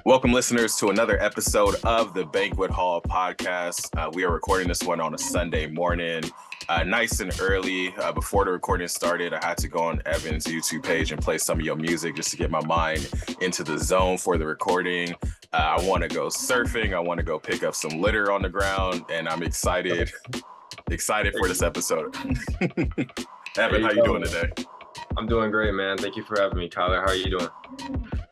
Welcome, listeners, to another episode of the Banquet Hall podcast. We are recording this one on a Sunday morning, nice and early. Before the recording started, I had to go on Evan's YouTube page and play some of your music just to get my mind into the zone for the recording. I want to go surfing. I want to go pick up some litter on the ground, and I'm excited for this episode. Evan, how you doing today? I'm doing great, man. Thank you for having me, Tyler. How are you doing?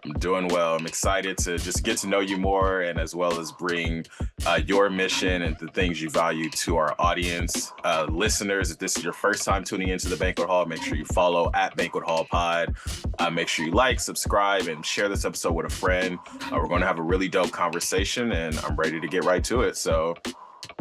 I'm doing well. I'm excited to just get to know you more, and as well as bring your mission and the things you value to our audience. Listeners, if this is your first time tuning into the Banquet Hall, make sure you follow at Banquet Hall Pod. Make sure you like, subscribe, and share this episode with a friend. We're going to have a really dope conversation, and I'm ready to get right to it. So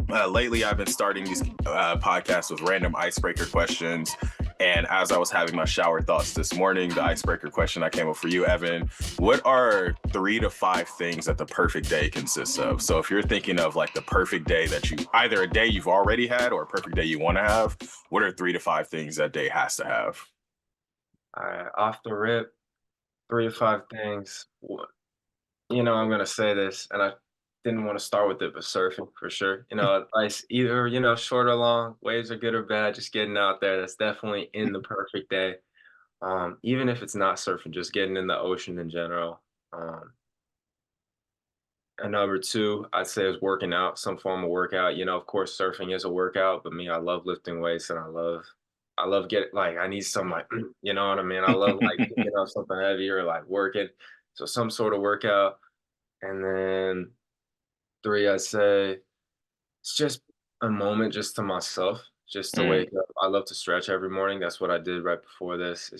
lately, I've been starting these podcasts with random icebreaker questions. And as I was having my shower thoughts this morning, the icebreaker question I came up for you, Evan, what are 3 to 5 things that the perfect day consists of? So if you're thinking of like the perfect day that you, either a day you've already had or a perfect day you want to have, what are 3 to 5 things that day has to have? All right, off the rip, 3 to 5 things. I'm gonna say this, and I didn't want to start with it, but surfing for sure. It's either short or long. Waves are good or bad. Just getting out there. That's definitely in the perfect day. Even if it's not surfing, just getting in the ocean in general. And number 2, I'd say is working out, some form of workout. Of course, surfing is a workout, but me, I love lifting weights, and I love getting like I need some like you know what I mean. I love like picking up something heavy or like working. So some sort of workout, and then 3, I'd say it's just a moment just to myself, just to Mm. wake up. I love to stretch every morning. That's what I did right before this.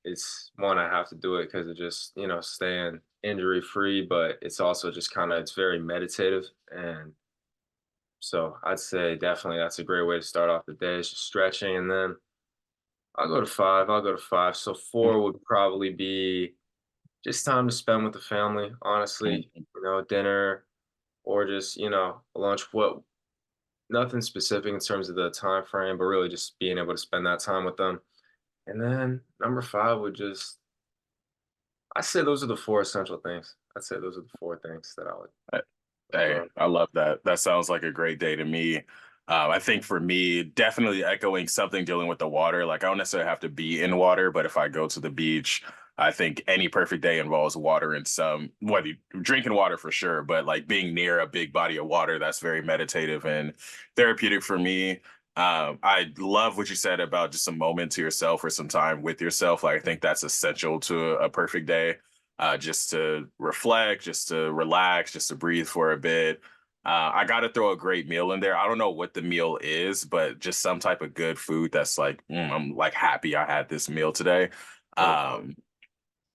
It's one, I have to do it because of just, staying injury free, but it's also just kind of, it's very meditative. And so I'd say definitely that's a great way to start off the day. It's just stretching. And then I'll go to 5. So 4 would probably be just time to spend with the family, honestly, dinner or just, lunch. Nothing specific in terms of the time frame, but really just being able to spend that time with them. And then number 5 would just I'd say those are the 4 essential things. I'd say those are the 4 things that I would Hey, love. I love that. That sounds like a great day to me. I think for me, definitely echoing something dealing with the water. Like I don't necessarily have to be in water, but if I go to the beach, I think any perfect day involves water and some, whether you drinking water for sure, but like being near a big body of water, that's very meditative and therapeutic for me. I love what you said about just a moment to yourself or some time with yourself. Like I think that's essential to a perfect day, just to reflect, just to relax, just to breathe for a bit. I got to throw a great meal in there. I don't know what the meal is, but just some type of good food that's like, I'm like happy I had this meal today. 100%. Um,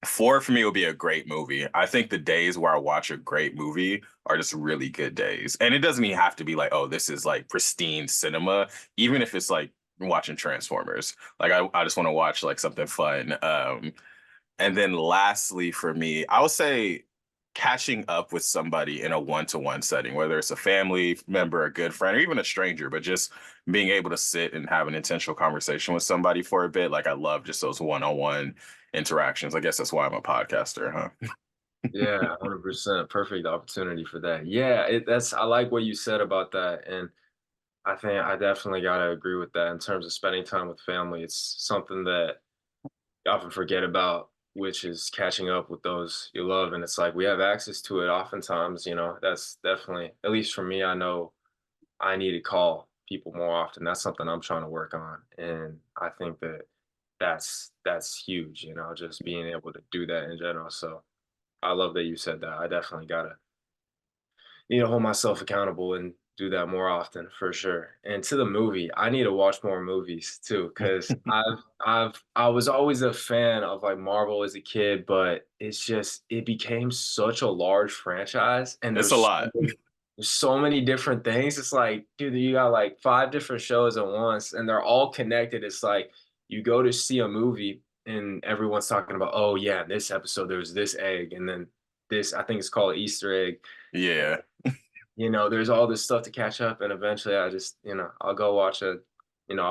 4 for me would be a great movie. I think the days where I watch a great movie are just really good days. And it doesn't even have to be like, oh, this is like pristine cinema, even if it's like watching Transformers. Like I just want to watch like something fun. And then lastly, for me, I would say catching up with somebody in a one-to-one setting, whether it's a family member, a good friend, or even a stranger, but just being able to sit and have an intentional conversation with somebody for a bit. Like I love just those one-on-one interactions. I guess that's why I'm a podcaster, huh? Yeah, 100%. Perfect opportunity for that. Yeah, I like what you said about that. And I think I definitely got to agree with that in terms of spending time with family. It's something that you often forget about, which is catching up with those you love. And it's like we have access to it oftentimes, that's definitely, at least for me, I know I need to call people more often. That's something I'm trying to work on. And I think that that's huge, just being able to do that in general. So I love that you said that. I definitely gotta need to hold myself accountable and do that more often for sure. And to the movie, I need to watch more movies too, because I was always a fan of like Marvel as a kid, but it became such a large franchise, and It's a lot. there's so many different things. It's like, dude, you got like 5 different shows at once, and they're all connected. It's like you go to see a movie, and everyone's talking about, oh yeah, in this episode there was this egg, and then this, I think it's called Easter egg. Yeah. There's all this stuff to catch up, and eventually I just, I'll go watch I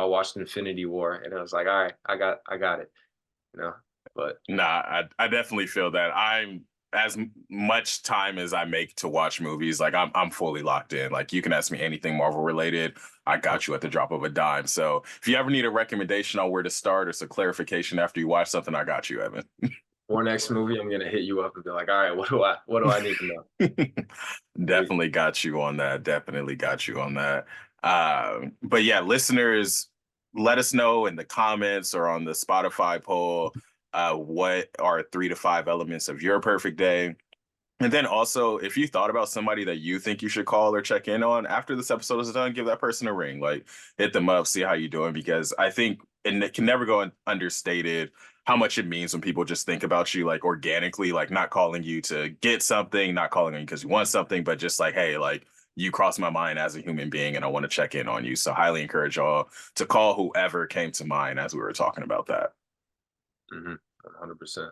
watched Infinity War, and I was like, all right, I got it, you know. But Nah, I definitely feel that. I'm much time as I make to watch movies, like I'm fully locked in. Like you can ask me anything Marvel related, I got you at the drop of a dime. So if you ever need a recommendation on where to start or some clarification after you watch something, I got you, Evan. For next movie, I'm gonna hit you up and be like, all right, what do I need to know? There you Definitely got you on that. Definitely got you on that. But yeah, listeners, let us know in the comments or on the Spotify poll what are 3 to 5 elements of your perfect day. And then also, if you thought about somebody that you think you should call or check in on after this episode is done, give that person a ring. Like, hit them up, see how you doing. Because I think, and it can never go understated how much it means when people just think about you like organically, like not calling you to get something, not calling you because you want something, but just like, hey, like you cross my mind as a human being and I want to check in on you. So highly encourage y'all to call whoever came to mind as we were talking about that. 100%.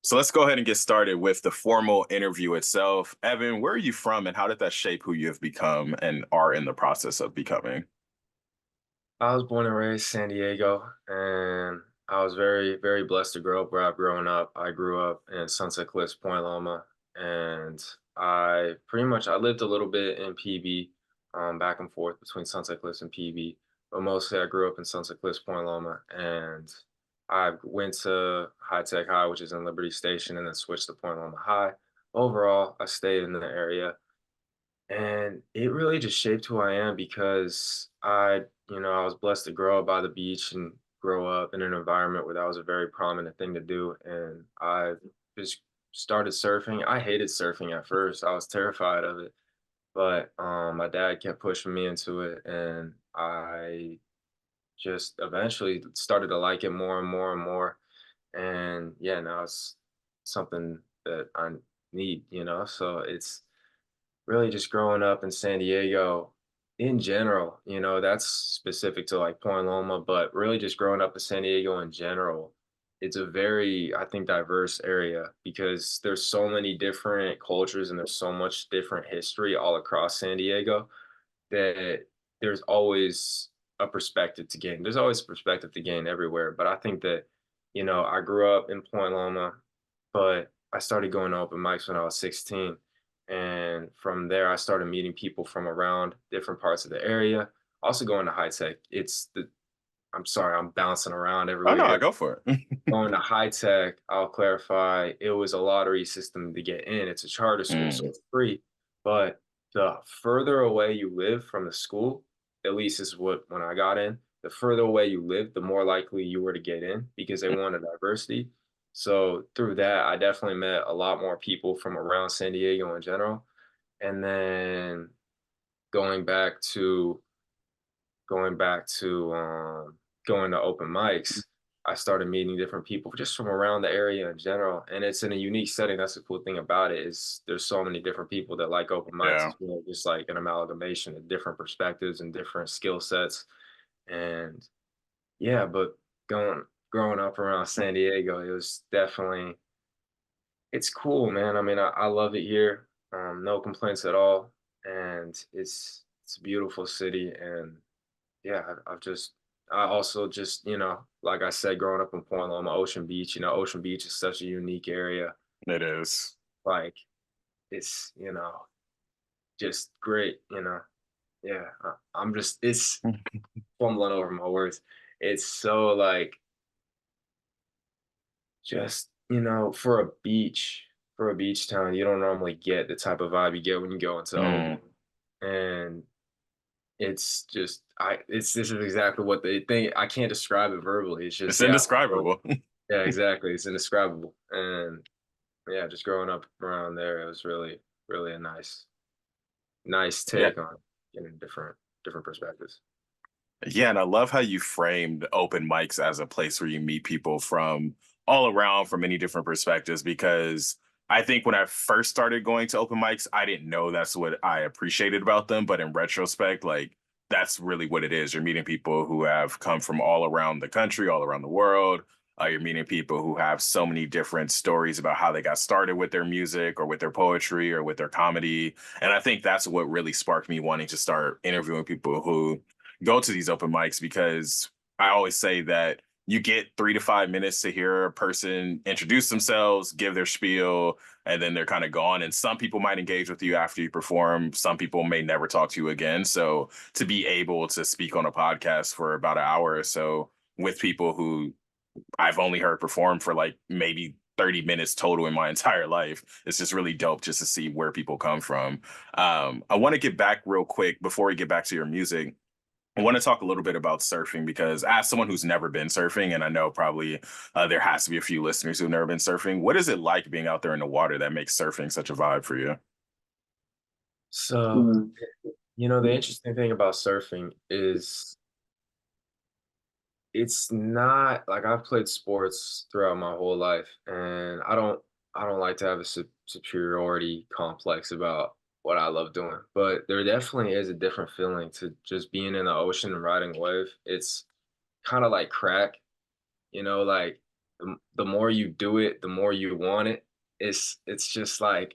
So let's go ahead and get started with the formal interview itself. Evan, where are you from and how did that shape who you have become and are in the process of becoming? I was born and raised San Diego, and I was very, very blessed to grow up where I've grown up. I grew up in Sunset Cliffs, Point Loma, and I lived a little bit in PB, back and forth between Sunset Cliffs and PB, but mostly I grew up in Sunset Cliffs, Point Loma, and I went to High Tech High, which is in Liberty Station, and then switched to Point Loma High. Overall, I stayed in the area, and it really just shaped who I am because I was blessed to grow up by the beach and grow up in an environment where that was a very prominent thing to do. And I just started surfing. I hated surfing at first. I was terrified of it, but my dad kept pushing me into it, and I just eventually started to like it more and more and more. And yeah, now it's something that I need. So it's really just growing up in San Diego in general, that's specific to like Point Loma, but really just growing up in San Diego in general, it's a very, I think, diverse area because there's so many different cultures and there's so much different history all across San Diego that there's always a perspective to gain. There's always a perspective to gain everywhere. But I think that, I grew up in Point Loma, but I started going to open mics when I was 16. And from there, I started meeting people from around different parts of the area. Also going to high tech. I'm sorry, I'm bouncing around Oh everywhere no, I here. go for it. Going to high tech, I'll clarify, it was a lottery system to get in. It's a charter school, so Mm, it's free. But the further away you live from the school, at least is what when I got in, the further away you live, the more likely you were to get in because they wanted diversity. So through that, I definitely met a lot more people from around San Diego in general. And then going back to going back to going to open mics, I started meeting different people just from around the area in general. And it's in a unique setting. That's the cool thing about it is there's so many different people that like open mics. yeah. It's really just like an amalgamation of different perspectives and different skill sets. And yeah, but growing up around San Diego, it was definitely it's cool, man. I mean, I love it here. No complaints at all. And it's a beautiful city and yeah, I also just, like I said, growing up in Point Loma, Ocean Beach, Ocean Beach is such a unique area. It is. Like it's, just great. Yeah, I'm just, it's fumbling over my words. It's so like, just, for a beach town, you don't normally get the type of vibe you get when you go into Oakland. Mm. And it's just, this is exactly what they think. I can't describe it verbally. It's just, It's yeah. indescribable. Yeah, exactly. It's indescribable. And yeah, just growing up around there, it was really, really a nice Yeah. take on getting different perspectives. Yeah, and I love how you framed open mics as a place where you meet people from all around from many different perspectives. Because I think when I first started going to open mics, I didn't know that's what I appreciated about them. But in retrospect, like that's really what it is. You're meeting people who have come from all around the country, all around the world. You're meeting people who have so many different stories about how they got started with their music or with their poetry or with their comedy. And I think that's what really sparked me wanting to start interviewing people who go to these open mics because I always say that you get 3 to 5 minutes to hear a person introduce themselves, give their spiel, and then they're kind of gone. And some people might engage with you after you perform. Some people may never talk to you again. So to be able to speak on a podcast for about an hour or so with people who I've only heard perform for like maybe 30 minutes total in my entire life. It's just really dope just to see where people come from. I want to get back real quick before we get back to your music. I want to talk a little bit about surfing because, as someone who's never been surfing, and I know probably there has to be a few listeners who've never been surfing, what is it like being out there in the water that makes surfing such a vibe for you? So, the interesting thing about surfing is it's not like I've played sports throughout my whole life, and I don't like to have a superiority complex about what I love doing. But there definitely is a different feeling to just being in the ocean and riding a wave. It's kind of like crack, like the more you do it, the more you want it. It's just like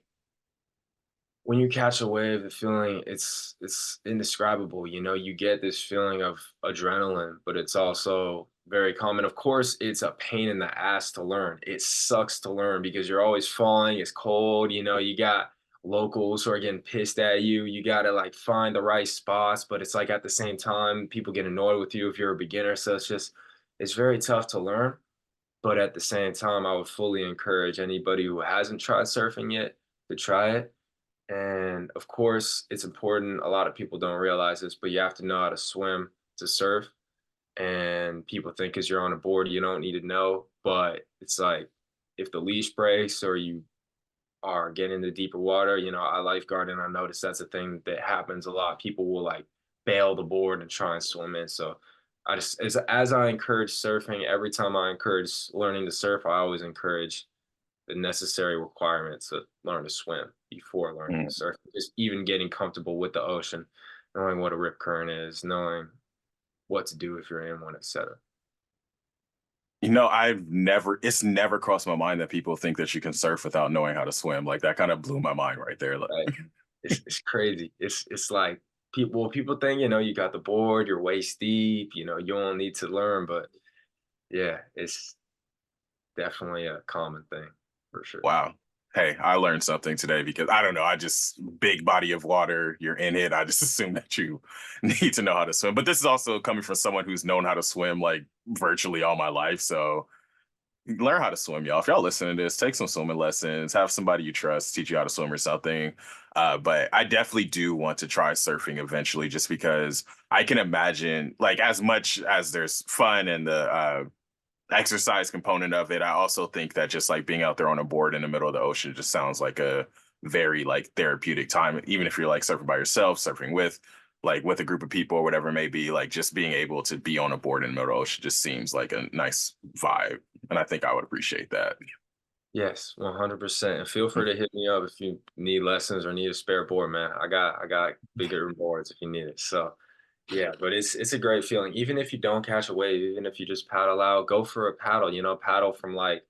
when you catch a wave, the feeling it's indescribable. You get this feeling of adrenaline, but it's also very common. Of course, it's a pain in the ass to learn. It sucks to learn because you're always falling. It's cold. You got locals who are getting pissed at you. You got to like find the right spots, but it's like at the same time, people get annoyed with you if you're a beginner. So it's very tough to learn. But at the same time, I would fully encourage anybody who hasn't tried surfing yet to try it. And of course, it's important. A lot of people don't realize this, but you have to know how to swim to surf. And people think because you're on a board, you don't need to know. But it's like if the leash breaks or you are getting into deeper water, I lifeguard and I notice that's a thing that happens a lot. People will like bail the board and try and swim in. So I just as I encourage surfing, every time I encourage learning to surf, I always encourage the necessary requirements to learn to swim before learning to surf. Just even getting comfortable with the ocean, knowing what a rip current is, knowing what to do if you're in one, etc. It's never crossed my mind that people think that you can surf without knowing how to swim. Like that kind of blew my mind right there. Like, Right? It's crazy. It's like people think you got the board, you're waist deep, you don't need to learn, but yeah, it's definitely a common thing for sure. wow. Hey, I learned something today because I don't know. Big body of water, you're in it. I just assume that you need to know how to swim. But this is also coming from someone who's known how to swim like virtually all my life. So learn how to swim, y'all. If y'all listening to this, take some swimming lessons, have somebody you trust teach you how to swim or something. But I definitely do want to try surfing eventually just because I can imagine, like, as much as there's fun and the exercise component of it, I also think that just like being out there on a board in the middle of the ocean just sounds like a very like therapeutic time. Even if you're like surfing by yourself, surfing with a group of people or whatever it may be, like just being able to be on a board in the middle of the ocean just seems like a nice vibe. And I think I would appreciate that. Yes, 100%. And feel free to hit me up if you need lessons or need a spare board, man. I got bigger boards if you need it. So yeah, but it's a great feeling. Even if you don't catch a wave, even if you just paddle out, go for a paddle, paddle from like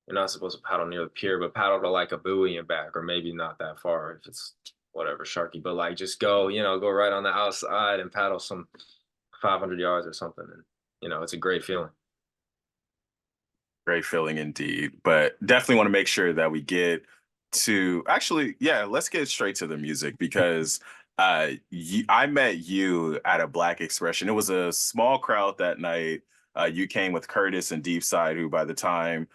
you're not supposed to paddle near the pier, but paddle to like a buoy and back, or maybe not that far if it's whatever sharky. But like just go, go right on the outside and paddle some 500 yards or something. And it's a great feeling. Great feeling indeed. But definitely want to make sure that we get to actually, yeah, let's get straight to the music because I met you at a Black Expression. It was a small crowd that night. You came with Curtis and Deep Side, who by the time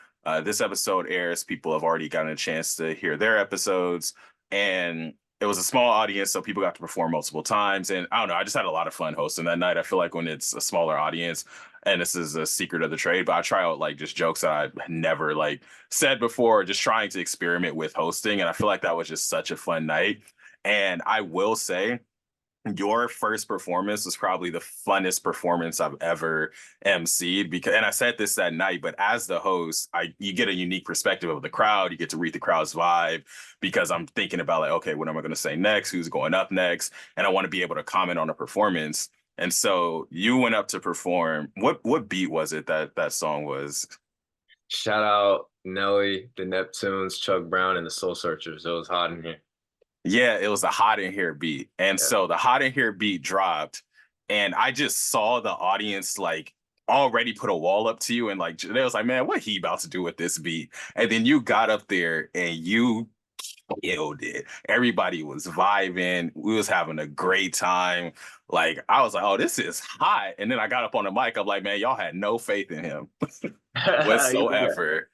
this episode airs, people have already gotten a chance to hear their episodes. And it was a small audience, so people got to perform multiple times. And I don't know, I just had a lot of fun hosting that night. I feel like when it's a smaller audience, and this is a secret of the trade, but I try out like just jokes that I never like said before, just trying to experiment with hosting. And I feel like that was just such a fun night. And I will say, your first performance was probably the funnest performance I've ever emceed because, and I said this that night, but as the host, you get a unique perspective of the crowd. You get to read the crowd's vibe because I'm thinking about like, okay, what am I going to say next? Who's going up next? And I want to be able to comment on a performance. And so you went up to perform. What beat was it that song was? Shout out Nelly, the Neptunes, Chuck Brown, and the Soul Searchers. It was hot in here. Yeah, it was the Hot in Here beat. And Yeah. so the Hot in Here beat dropped, and I just saw the audience like already put a wall up to you, and like they was like, man, what he about to do with this beat? And then you got up there and you killed it. Everybody was vibing. We was having a great time. Like I was like, oh, this is hot. And then I got up on the mic. I'm like, man, y'all had no faith in him Yeah. whatsoever.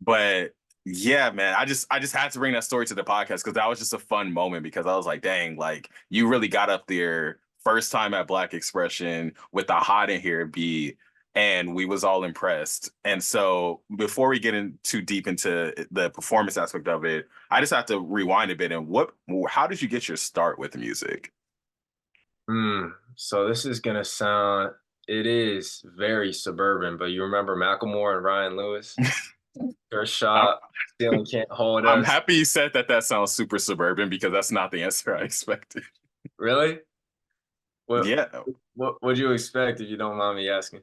But yeah, man, I just had to bring that story to the podcast because that was just a fun moment because I was like, dang, like you really got up there first time at Black Expression with the hot in here beat, and we was all impressed. And so before we get in too deep into the performance aspect of it, I just have to rewind a bit and how did you get your start with music? So this is gonna sound, it is very suburban, but you remember Macklemore and Ryan Lewis? First I'm, shot, ceiling can't hold I'm us. happy you said that. That sounds super suburban because that's not the answer I expected. Really? What Yeah, what would you expect if you don't mind me asking?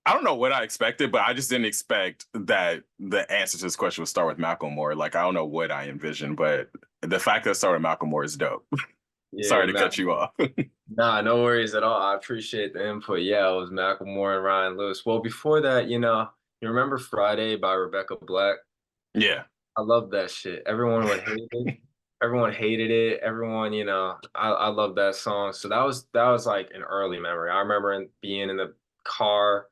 I don't know what I expected, but I just didn't expect that the answer to this question would start with Macklemore. Like, I don't know what I envisioned, but the fact that it started with Macklemore is dope. Yeah, Sorry to Mac. cut you off. Nah, no worries at all. I appreciate the input. Yeah, it was Macklemore and Ryan Lewis. Well, before that, you remember Friday by Rebecca Black? Yeah. I love that shit. Everyone would hate it. Everyone hated it. Everyone, I love that song. So that was like an early memory. I remember being in the car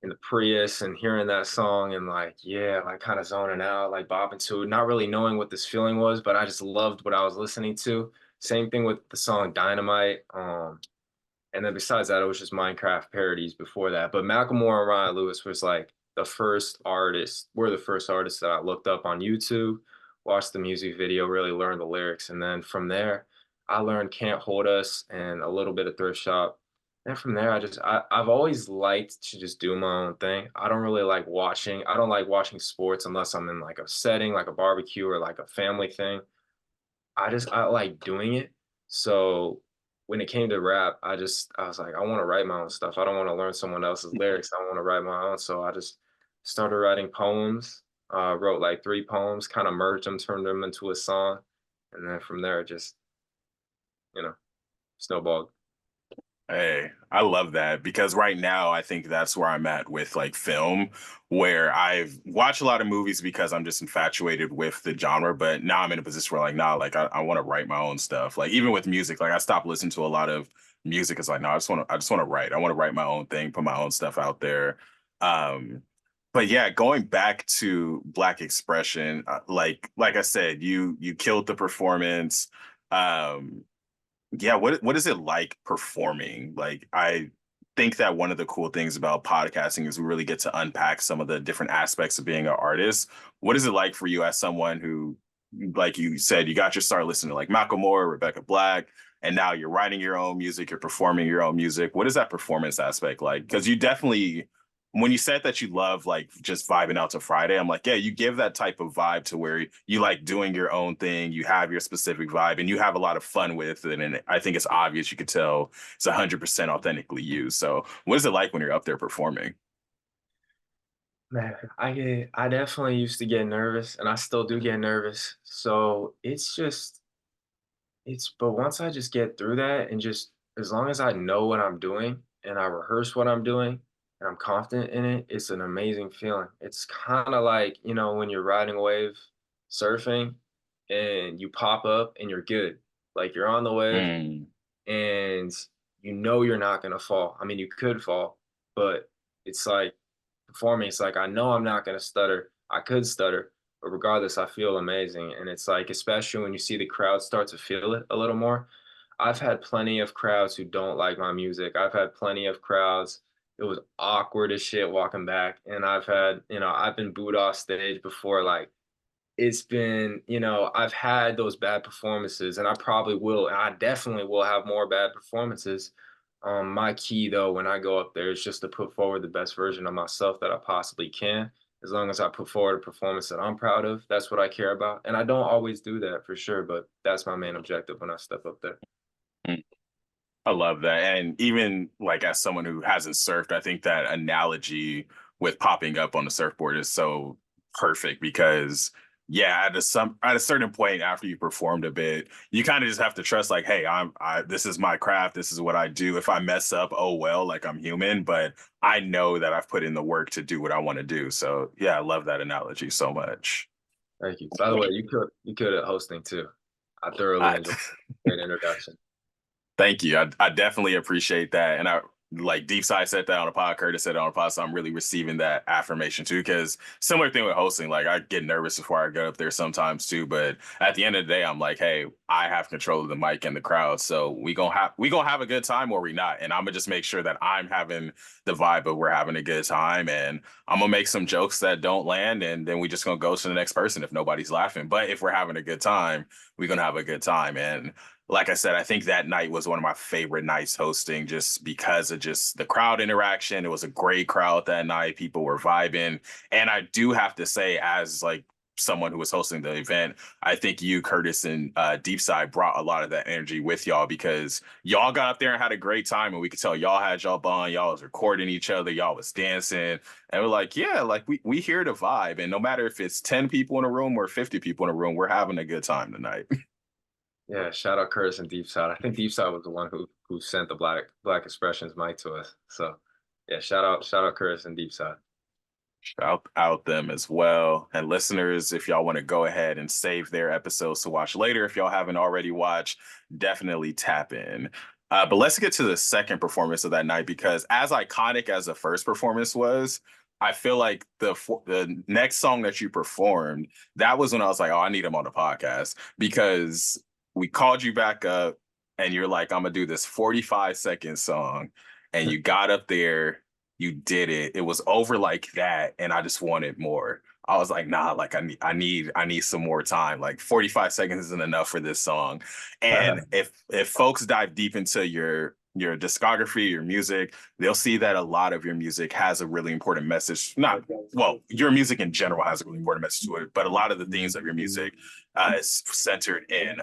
in the Prius and hearing that song and like, yeah, like kind of zoning out, like bopping to it, not really knowing what this feeling was, but I just loved what I was listening to. Same thing with the song Dynamite. And then besides that, it was just Minecraft parodies before that. But Macklemore and Ryan Lewis was like were the first artists that I looked up on YouTube, watched the music video, really learned the lyrics. And then from there, I learned Can't Hold Us and a little bit of Thrift Shop. And from there, I've always liked to just do my own thing. I don't like watching sports unless I'm in like a setting, like a barbecue or like a family thing. I like doing it. So when it came to rap, I was like, I want to write my own stuff. I don't want to learn someone else's lyrics. I want to write my own. So I just started writing poems. Wrote like 3 poems, kind of merged them, turned them into a song, and then from there it just you know snowballed. Hey, I love that because right now I think that's where I'm at with like film, where I've watched a lot of movies because I'm just infatuated with the genre, but now I'm in a position where like, nah, like I want to write my own stuff. Like even with music, like I stopped listening to a lot of music. It's like, no, I just want to write. I want to write my own thing, put my own stuff out there. Um, but yeah, going back to Black Expression, like I said, you killed the performance. Um, yeah, what is it like performing? Like I think that one of the cool things about podcasting is we really get to unpack some of the different aspects of being an artist. What is it like for you as someone who, like you said, you got your start listening to like Macklemore, Rebecca Black, and now you're writing your own music, you're performing your own music. What is that performance aspect like? Because you definitely, when you said that you love like just vibing out to Friday, I'm like, yeah, you give that type of vibe to where you like doing your own thing, you have your specific vibe, and you have a lot of fun with it. And I think it's obvious you could tell it's 100% authentically you. So, what is it like when you're up there performing? Man, I definitely used to get nervous, and I still do get nervous. So but once I just get through that and just as long as I know what I'm doing and I rehearse what I'm doing and I'm confident in it, it's an amazing feeling. It's kind of like, when you're riding a wave surfing and you pop up and you're good. Like you're on the wave Mm. and you know you're not going to fall. I mean, you could fall, but it's like performing, it's like I know I'm not going to stutter. I could stutter, but regardless, I feel amazing. And it's like, especially when you see the crowd start to feel it a little more. I've had plenty of crowds who don't like my music. I've had plenty of crowds. It was awkward as shit walking back. And I've been booed off stage before. Like, it's been, I've had those bad performances and I probably will, and I definitely will have more bad performances. My key though, when I go up there is just to put forward the best version of myself that I possibly can. As long as I put forward a performance that I'm proud of, that's what I care about. And I don't always do that for sure, but that's my main objective when I step up there. Mm. I love that. And even like as someone who hasn't surfed, I think that analogy with popping up on the surfboard is so perfect because Yeah, at a certain point after you performed a bit, you kind of just have to trust like, hey, I this is my craft, this is what I do. If I mess up, oh well, like I'm human, but I know that I've put in the work to do what I want to do. So yeah, I love that analogy so much. Thank you. By the way, you killed at hosting too. I thoroughly I enjoyed it. Great introduction. Thank you. I definitely appreciate that. And I like Deep Side said that on a pod, Curtis said it on a pod. So I'm really receiving that affirmation too. Cause similar thing with hosting, like I get nervous before I get up there sometimes too. But at the end of the day, I'm like, hey, I have control of the mic and the crowd. So we gonna have a good time or we not. And I'm gonna just make sure that I'm having the vibe of we're having a good time. And I'm gonna make some jokes that don't land, and then we just gonna go to the next person if nobody's laughing. But if we're having a good time, we're gonna have a good time. And like I said, I think that night was one of my favorite nights hosting just because of just the crowd interaction. It was a great crowd that night. People were vibing. And I do have to say, as like someone who was hosting the event, I think you, Curtis, and Deep Side brought a lot of that energy with y'all because y'all got up there and had a great time. And we could tell y'all had y'all bond, y'all was recording each other, y'all was dancing. And we're like, yeah, like we here to vibe. And no matter if it's 10 people in a room or 50 people in a room, we're having a good time tonight. Yeah, shout out Curtis and Deep Side. I think Deep Side was the one who sent the Black Expressions mic to us. So yeah, shout out Curtis and Deep Side. Shout out them as well. And listeners, if y'all want to go ahead and save their episodes to watch later, if y'all haven't already watched, definitely tap in. But let's get to the second performance of that night because as iconic as the first performance was, I feel like the next song that you performed, that was when I was like, oh, I need him on the podcast because we called you back up and you're like, I'm gonna do this 45-second song. And you got up there, you did it. It was over like that, and I just wanted more. I was like, nah, like I need some more time. Like 45 seconds isn't enough for this song. And if folks dive deep into your discography, your music, they'll see that a lot of your music has a really important message. Not well, your music in general has a really important message to it, but a lot of the themes of your music is centered in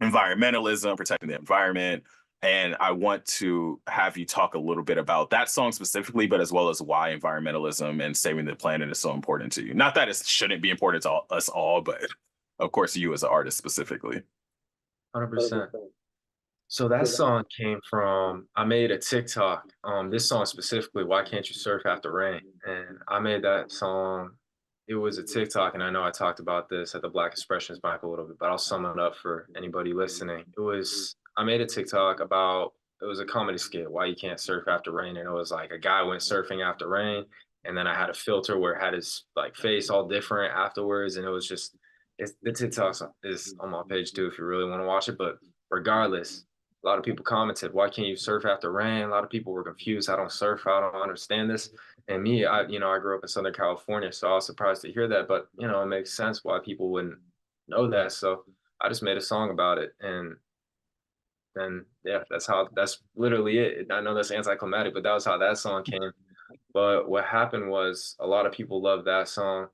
environmentalism, protecting the environment. And I want to have you talk a little bit about that song specifically, but as well as why environmentalism and saving the planet is so important to you. Not that it shouldn't be important to us all, but of course, you as an artist specifically. 100%. So that song came from I made a TikTok. This song specifically, "Why Can't You Surf After Rain?" And I made that song. It was a TikTok, and I know I talked about this at the Black Expressions mic a little bit, but I'll sum it up for anybody listening. It was I made a TikTok about it was a comedy skit, "Why You Can't Surf After Rain?" And it was like a guy went surfing after rain, and then I had a filter where it had his like face all different afterwards, and it was just the TikTok is on my page too if you really want to watch it. But regardless, a lot of people commented, "Why can't you surf after rain?" A lot of people were confused. I don't surf. I don't understand this. And me, I grew up in Southern California, so I was surprised to hear that. But it makes sense why people wouldn't know that. So I just made a song about it, and then yeah, that's literally it. I know that's anticlimactic, but that was how that song came. But what happened was a lot of people loved that song,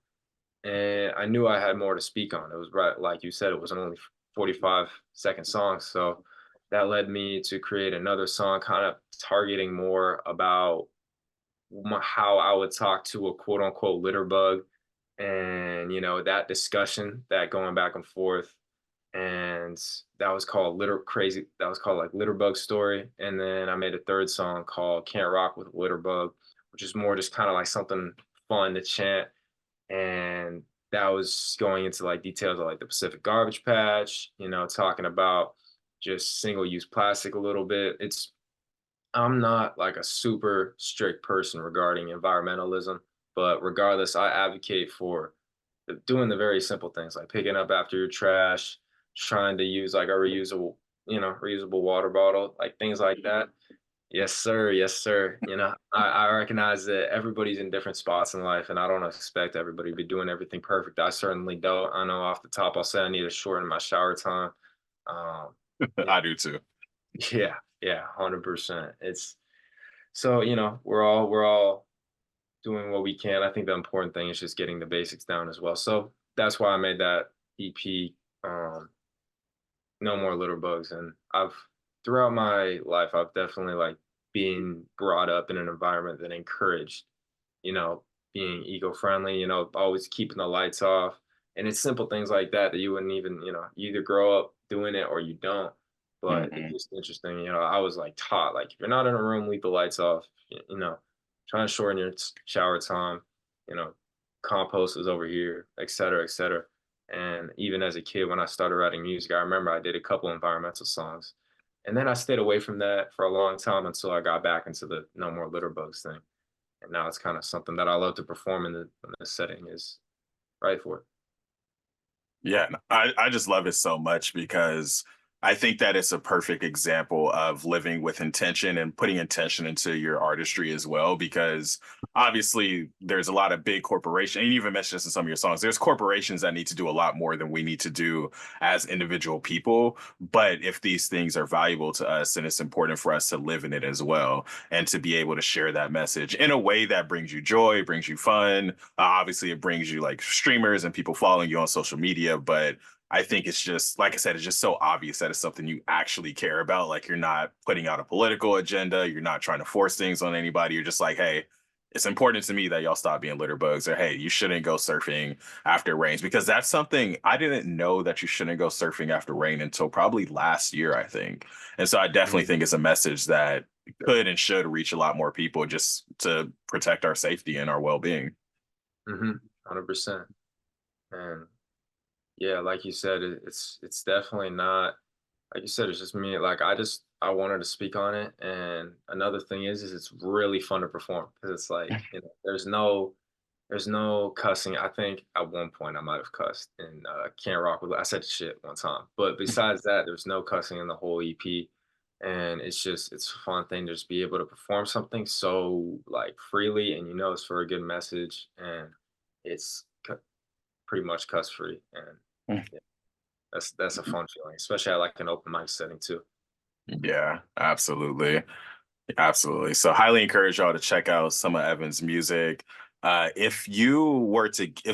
and I knew I had more to speak on. It was right, like you said, it was an only 45-second song, so that led me to create another song, kind of targeting more about how I would talk to a quote unquote litter bug, and that discussion, that going back and forth, and that was called litter crazy. That was called like litter bug story, and then I made a third song called Can't Rock with Litter Bug, which is more just kind of like something fun to chant, and that was going into like details of like the Pacific Garbage Patch, talking about just single use plastic a little bit. I'm not like a super strict person regarding environmentalism, but regardless, I advocate for doing the very simple things like picking up after your trash, trying to use like a reusable water bottle, like things like that. Yes, sir. Yes, sir. I recognize that everybody's in different spots in life, and I don't expect everybody to be doing everything perfect. I certainly don't. I know off the top, I'll say I need to shorten my shower time. Um, yeah, I do too. yeah, yeah, 100%. It's so we're all doing what we can. I think the important thing is just getting the basics down as well. So that's why I made that EP. No more litter bugs, and I've throughout my life I've definitely like being brought up in an environment that encouraged you know being eco-friendly, always keeping the lights off, And it's simple things like that that you wouldn't even, you either grow up doing it or you don't. But it's Mhm. just interesting, I was like taught, like, if you're not in a room, leave the lights off, trying to shorten your shower time, you know, compost is over here, et cetera, et cetera. And even as a kid, when I started writing music, I remember I did a couple environmental songs. And then I stayed away from that for a long time until I got back into the no more litter bugs thing. And now it's kind of something that I love to perform in the setting is right for it. Yeah, I just love it so much because I think that it's a perfect example of living with intention and putting intention into your artistry as well. Because obviously, there's a lot of big corporations, and you even mentioned this in some of your songs. There's corporations that need to do a lot more than we need to do as individual people. But if these things are valuable to us, then it's important for us to live in it as well and to be able to share that message in a way that brings you joy, brings you fun, obviously, it brings you like streamers and people following you on social media, but I think it's just like I said, it's just so obvious that it's something you actually care about. Like you're not putting out a political agenda, you're not trying to force things on anybody. You're just like, hey, it's important to me that y'all stop being litter bugs, or hey, you shouldn't go surfing after it rains because that's something I didn't know that you shouldn't go surfing after rain until probably last year, I think. And so I definitely Mm, think it's a message that could and should reach a lot more people just to protect our safety and our well-being. hmm 100%. And yeah, like you said, it's definitely not like you said. It's just me. Like I wanted to speak on it. And another thing is it's really fun to perform because it's like there's no cussing. I think at one point I might have cussed in Can't Rock with. I said shit one time, but besides that, there's no cussing in the whole EP. And it's a fun thing to just be able to perform something so like freely, and it's for a good message, and it's pretty much cuss free, and yeah, that's a fun feeling, especially at like an open mic setting too. Yeah, absolutely. Absolutely. So highly encourage y'all to check out some of Evan's music. If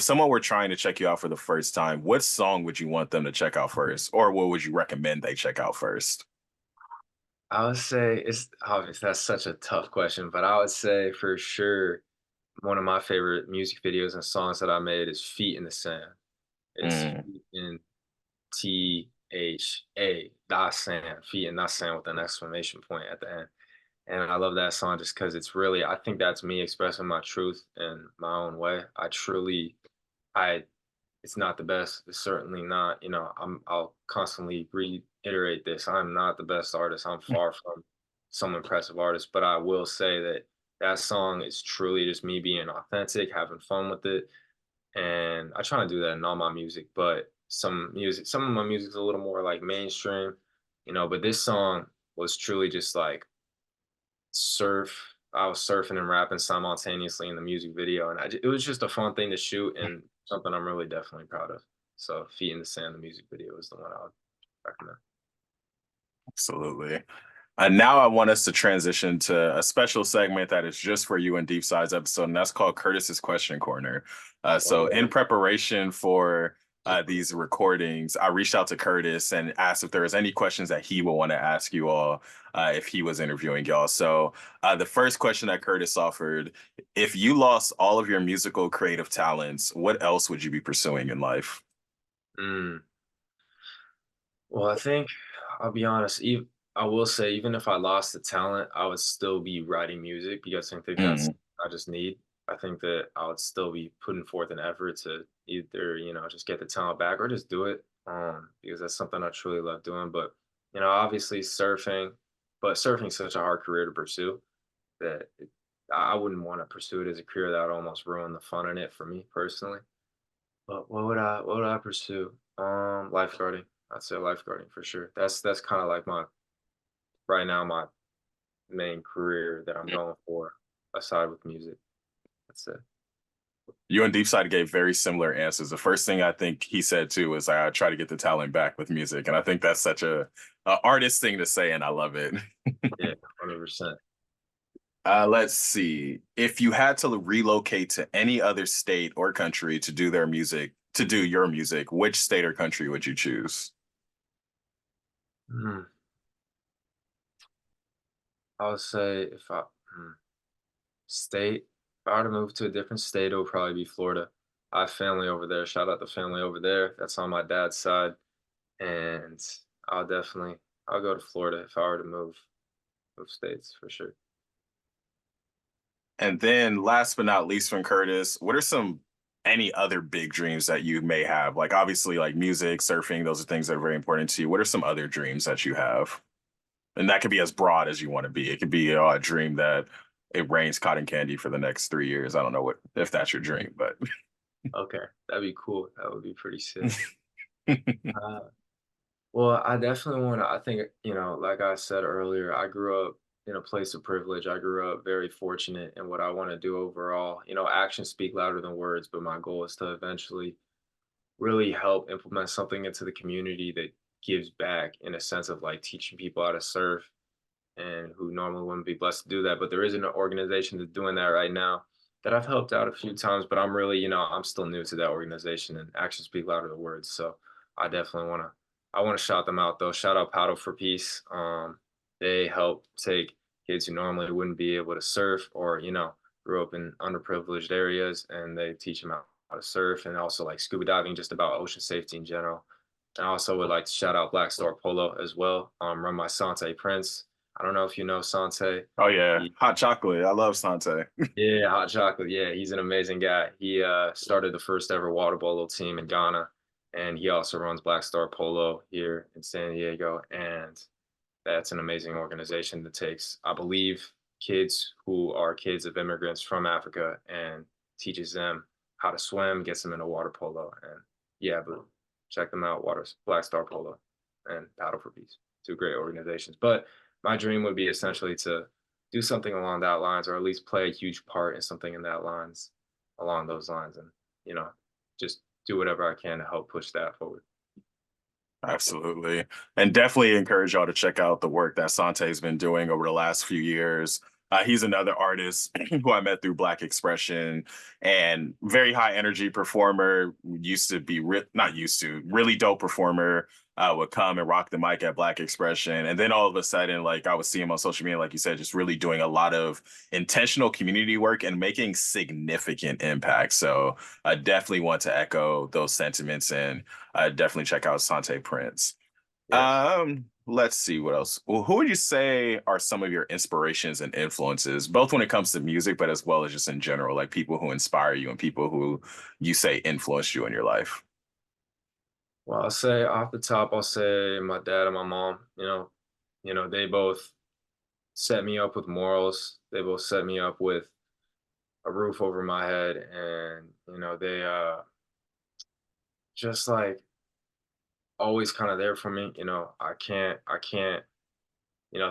someone were trying to check you out for the first time, what song would you want them to check out first? Or what would you recommend they check out first? I would say it's obvious that's such a tough question, but I would say for sure one of my favorite music videos and songs that I made is "Feet in the Sand." It's Mm, feet in THA, da sand, feet in that sand with an exclamation point at the end. And I love that song just because I think that's me expressing my truth in my own way. I it's not the best. It's certainly not, I'll constantly reiterate this. I'm not the best artist. I'm far from some impressive artist, but I will say that that song is truly just me being authentic, having fun with it. And I try to do that in all my music, but some of my music's a little more like mainstream, but this song was truly just like surf. I was surfing and rapping simultaneously in the music video, and it was just a fun thing to shoot and something I'm really definitely proud of. So, "Feet in the Sand," the music video is the one I would recommend. absolutely. Now I want us to transition to a special segment that is just for you in Deep Side's episode, and that's called Curtis's Question Corner. So, Oh, in preparation for these recordings, I reached out to Curtis and asked if there was any questions that he would want to ask you all if he was interviewing y'all. So, the first question that Curtis offered: if you lost all of your musical creative talents, what else would you be pursuing in life? mm. Well, I think I'll be honest. I will say, even if I lost the talent, I would still be writing music because I think that's Mm, I just need. I think that I would still be putting forth an effort to either just get the talent back or just do it. Because that's something I truly love doing. But obviously surfing, but surfing's such a hard career to pursue that I wouldn't want to pursue it as a career that would almost ruin the fun in it for me personally. But what would I pursue? Lifeguarding. I'd say lifeguarding for sure. That's kind of like my right now my main career that I'm mm. going for aside with music. That's it. You and Deepside gave very similar answers. The first thing I think he said too was I try to get the talent back with music, and I think that's such a artist thing to say, and I love it. Yeah, 100%. Let's see. If you had to relocate to any other state or country to do to do your music, which state or country would you choose? Hmm. I would say if state, if I were to move to a different state, it would probably be Florida. I have family over there. Shout out the family over there. That's on my dad's side, and I'll definitely I'll go to Florida if I were to move states for sure. And then last but not least from Curtis, what are some any other big dreams that you may have? Like obviously like music, surfing, those are things that are very important to you. What are some other dreams that you have? And that could be as broad as you want to be. It could be a dream that it rains cotton candy for the next 3 years. I don't know what if that's your dream, but Okay, that'd be cool. That would be pretty sick. Uh, well, I definitely want to. I think like I said earlier, I grew up in a place of privilege. I grew up very fortunate in what I want to do overall. Actions speak louder than words, but my goal is to eventually really help implement something into the community that gives back in a sense of like teaching people how to surf and who normally wouldn't be blessed to do that. But there is an organization that's doing that right now that I've helped out a few times, but I'm really, I'm still new to that organization and actions speak louder than words. So I definitely I want to shout them out though. Shout out Paddle for Peace. They help take kids who normally wouldn't be able to surf or, grew up in underprivileged areas and they teach them how to surf and also like scuba diving, just about ocean safety in general. And I also would like to shout out Black Star Polo as well, run by Sante Prince. I don't know if you know Sante. oh yeah, He, hot chocolate. I love Sante. yeah, hot chocolate. Yeah, he's an amazing guy. He started the first ever water polo team in Ghana, and he also runs Black Star Polo here in San Diego. And that's an amazing organization that takes, I believe, kids who are kids of immigrants from Africa and teaches them how to swim, gets them into water polo. And yeah, but check them out, Water Black Star Polo and Paddle for Peace. Two great organizations. But my dream would be essentially to do something along that lines, or at least play a huge part in something in that lines, along those lines, and you know, just do whatever I can to help push that forward. Absolutely. And definitely encourage y'all to check out the work that Sante's been doing over the last few years. He's another artist who I met through Black Expression and very high energy performer. Used to be not used to, really dope performer. Would come and rock the mic at Black Expression. And then all of a sudden, like I would see him on social media, like you said, just really doing a lot of intentional community work and making significant impact. So I definitely want to echo those sentiments and definitely check out Sante Prince. Yes. Let's see what else. Well, who would you say are some of your inspirations and influences, both when it comes to music, but as well as just in general, like people who inspire you and people who you say influenced you in your life? Well, I'll say off the top, I'll say my dad and my mom. They both set me up with morals. They both set me up with a roof over my head, and they just like always kind of there for me. I can't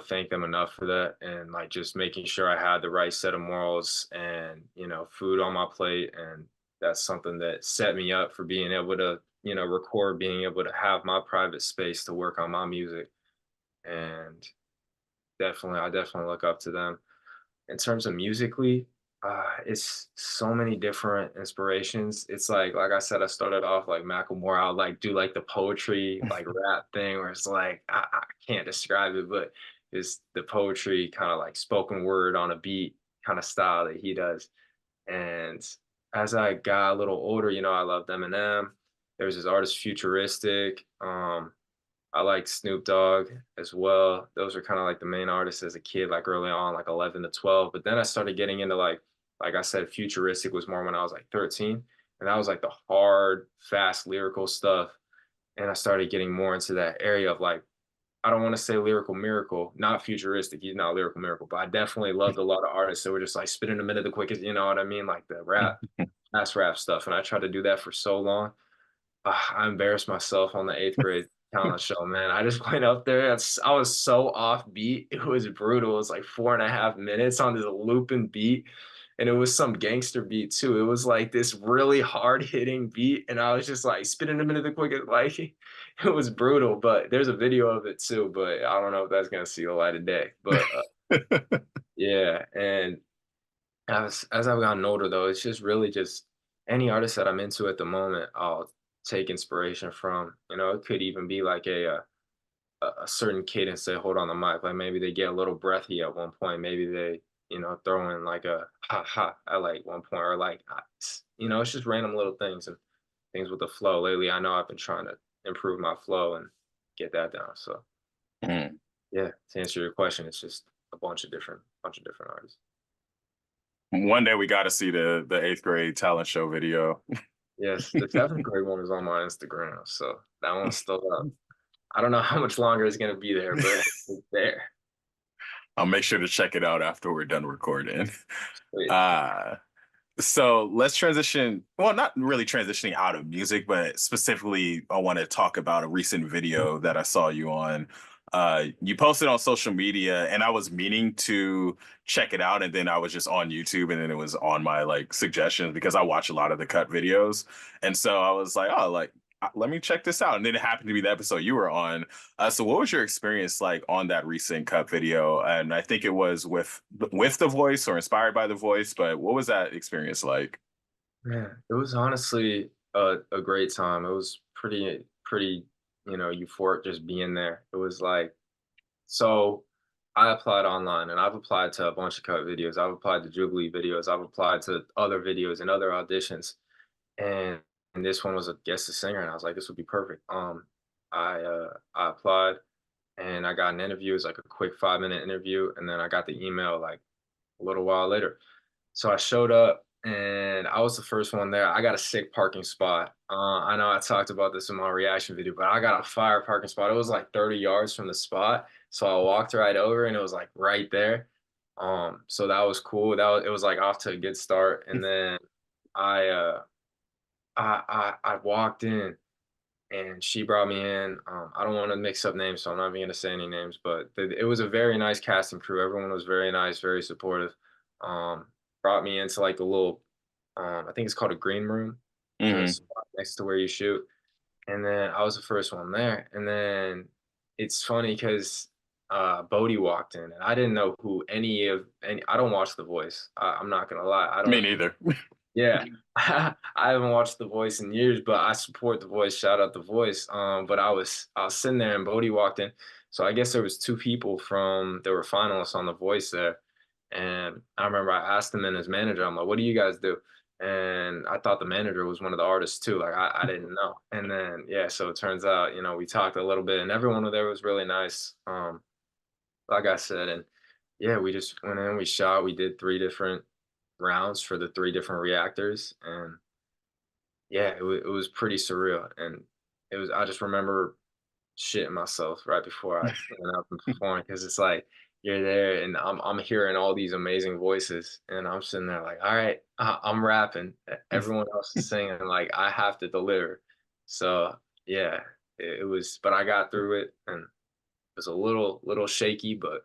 thank them enough for that, and like just making sure I had the right set of morals and food on my plate, and that's something that set me up for being able to record, being able to have my private space to work on my music, and I definitely look up to them. In terms of musically, it's so many different inspirations. It's like I said, I started off like Macklemore. I'll like do like the poetry, like rap thing, where it's like I can't describe it, but it's the poetry kind of like spoken word on a beat kind of style that he does. And as I got a little older, I loved Eminem. There's this artist Futuristic. I like Snoop Dogg as well. Those were kind of like the main artists as a kid, like early on, like 11 to 12. But then I started getting into like I said, futuristic was more when I was like 13. And that was like the hard, fast lyrical stuff. And I started getting more into that area of like, I don't want to say lyrical miracle, not futuristic. He's not lyrical miracle, but I definitely loved a lot of artists that were just like spitting a minute the quickest, you know what I mean? Like the fast rap stuff. And I tried to do that for so long. I embarrassed myself on the 8th grade talent show, man. I just went up there. I was so offbeat. It was brutal. It was like 4.5 minutes on this looping beat. And it was some gangster beat too. It was like this really hard hitting beat. And I was just like spinning a minute the quickest. Like it was brutal. But there's a video of it too. But I don't know if that's gonna see the light of day. But yeah. And as I've gotten older though, it's just really just any artist that I'm into at the moment, I'll take inspiration from. It could even be like a certain cadence they hold on the mic. Like maybe they get a little breathy at one point. Maybe they throw in like a ha ha at like one point or like it's just random little things and things with the flow. Lately, I know I've been trying to improve my flow and get that down. So Mhm. yeah, to answer your question, it's just a bunch of different artists. One day we got to see the eighth grade talent show video. Yes, the seventh grade one is on my Instagram, so that one's still up. I don't know how much longer it's gonna be there, but it's there. I'll make sure to check it out after we're done recording. Sweet. Uh, So let's transition. Well, not really transitioning out of music, but specifically, I want to talk about a recent video that I saw you on. You posted on social media, and I was meaning to check it out, and then I was just on YouTube, and then it was on my like suggestions because I watch a lot of the cut videos, and so I was like, oh, like let me check this out, and then it happened to be the episode you were on. So what was your experience like on that recent cut video? And I think it was with the voice or inspired by the voice, but what was that experience like? Man, it was honestly a great time. It was pretty, euphoric just being there. It was like so I applied online and I've applied to a bunch of cut videos. I've applied to Jubilee videos. I've applied to other videos and other auditions. And and this one was a guest singer and I was like, this would be perfect. I applied and I got an interview. It was like a quick 5-minute interview. And then I got the email like a little while later. So I showed up and I was the first one there. I got a sick parking spot. I know I talked about this in my reaction video, but I got a fire parking spot. It was like 30 yards from the spot. So I walked right over and it was like right there. So that was cool. It was like off to a good start. And then I uh I walked in and she brought me in. I don't want to mix up names, so I'm not even gonna say any names. But it was a very nice casting crew. Everyone was very nice, very supportive. Um, Brought me into like the little, I think it's called a green room, the Hmm. spot next to where you shoot. And then I was the first one there. And then it's funny because Bodie walked in, and I didn't know who any. I don't watch The Voice. I'm not gonna lie. I Me don't. neither. Yeah. I haven't watched The Voice in years, but I support The Voice. Shout out The Voice. But I was sitting there and Bodie walked in. So I guess there was two people from there were finalists on The Voice there. And I remember I asked him and his manager, I'm like, what do you guys do? And I thought the manager was one of the artists too. Like I didn't know. And then yeah, so it turns out, we talked a little bit and everyone there was really nice. Like I said, and yeah, we just went in, we shot, we did 3 different rounds for the 3 different reactors, and yeah, it was pretty surreal, and I just remember shitting myself right before I went up and performed because it's like you're there and I'm hearing all these amazing voices, and I'm sitting there like, all right, I'm rapping, everyone else is singing, like I have to deliver. So yeah, it was, but I got through it, and it was a little shaky, but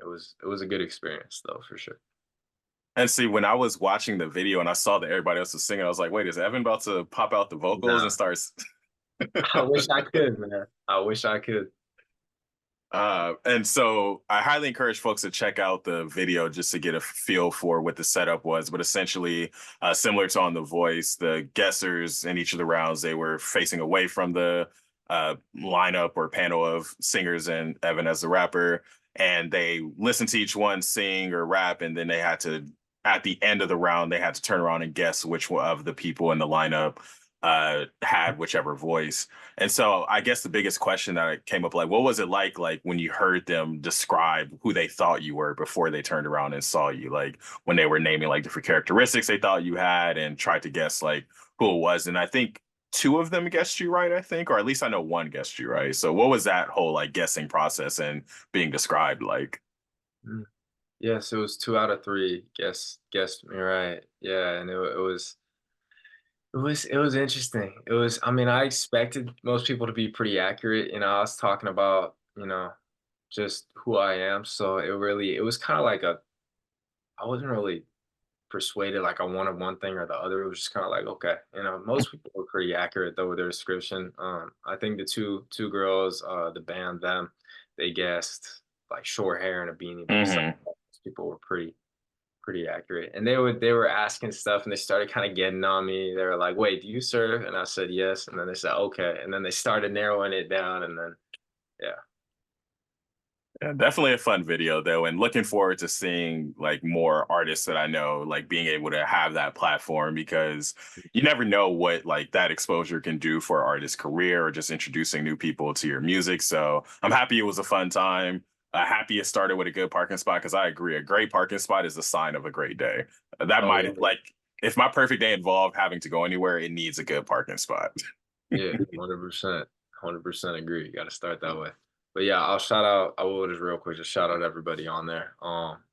it was a good experience though for sure. And see, when I was watching the video and I saw that everybody else was singing, I was like, wait, is Evan about to pop out the vocals and Nah, start? I wish I could, man. I wish I could. And so I highly encourage folks to check out the video just to get a feel for what the setup was. But essentially, similar to On The Voice, the guessers in each of the rounds, they were facing away from the lineup or panel of singers and Evan as the rapper. And they listened to each one sing or rap. And then they had to, at the end of the round, they had to turn around and guess which one of the people in the lineup had whichever voice. And so I guess the biggest question that came up, like, what was it like when you heard them describe who they thought you were before they turned around and saw you? Like when they were naming like different characteristics they thought you had and tried to guess like who it was. And I think two of them guessed you right, I think, or at least I know one guessed you right. So what was that whole like guessing process and being described like? Mm. Yes, it was 2 out of 3 guessed me right. Yeah, and it was interesting. I mean, I expected most people to be pretty accurate. I was talking about, just who I am. So it was kind of like I wasn't really persuaded like I wanted one thing or the other. It was just kind of like, okay, most people were pretty accurate though with their description. I think the two girls, the band them, they guessed like short hair and a beanie, but besides Hmm. that, most people were pretty accurate. And they were asking stuff and they started kind of getting on me. They were like, "Wait, do you serve?" And I said, "Yes." And then they said, "Okay." And then they started narrowing it down and then yeah. Yeah, definitely a fun video though, and looking forward to seeing like more artists that I know, like being able to have that platform because you never know what like that exposure can do for an artist's career or just introducing new people to your music. So I'm happy it was a fun time. Happy it started with a good parking spot because I agree, a great parking spot is a sign of a great day. That Oh might yeah, like if my perfect day involved having to go anywhere, it needs a good parking spot. yeah, 100%, 100% agree. You got to start that way. But yeah, I'll shout out. I will just real quick, just shout out everybody on there.